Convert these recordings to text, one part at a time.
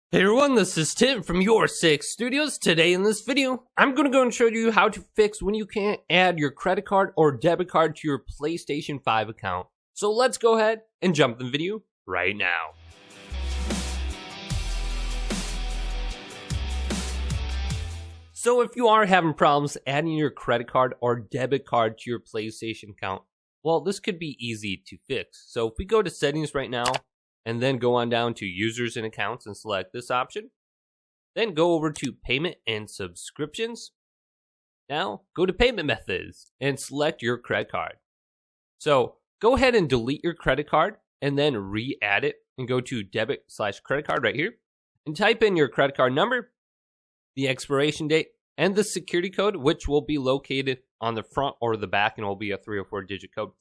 Hey everyone, this is Tim from YourSixStudios. Today in this video, I'm going to go and show you how to fix when you can't add your credit card or debit card to your PlayStation 5 account. So let's go ahead and jump in the video right now. So if you are having problems adding your credit card or debit card to your PlayStation account, well, this could be easy to fix. So if we go to settings right now, and then go on down to users and accounts and select this option. Then go over to payment and subscriptions. Now go to payment methods and select your credit card. So go ahead and delete your credit card and then re-add it and go to debit/credit card right here and type in your credit card number, the expiration date, and the security code, which will be located on the front or the back and will be a 3 or 4 digit code.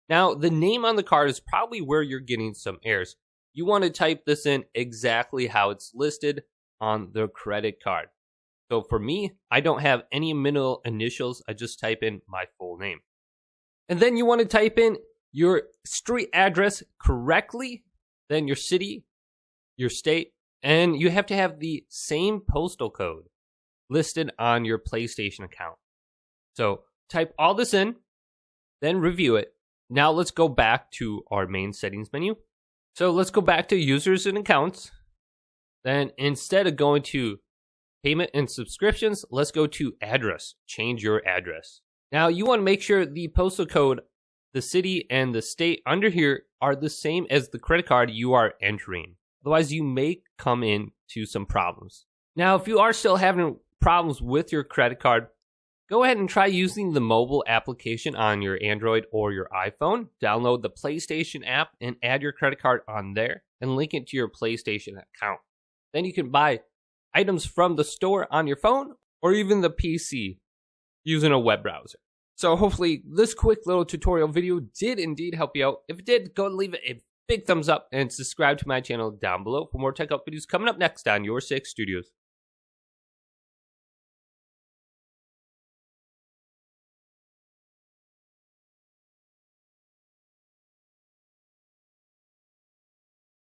Now the name on the card is probably where you're getting some errors. You want to type this in exactly how it's listed on the credit card. So for me, I don't have any middle initials. I just type in my full name. And then you want to type in your street address correctly, then your city, your state, and you have to have the same postal code listed on your PlayStation account. So type all this in, then review it. Now let's go back to our main settings menu. So let's go back to users and accounts. Then instead of going to payment and subscriptions, let's go to address. Change your address. Now you want to make sure the postal code, the city, and the state under here are the same as the credit card you are entering. Otherwise, you may come into some problems. Now, if you are still having problems with your credit card, go ahead and try using the mobile application on your Android or your iPhone. Download the PlayStation app and add your credit card on there and link it to your PlayStation account. Then you can buy items from the store on your phone or even the PC using a web browser. So hopefully this quick little tutorial video did indeed help you out. If it did, go and leave it a big thumbs up and subscribe to my channel down below for more tech up videos coming up next on YourSixStudios.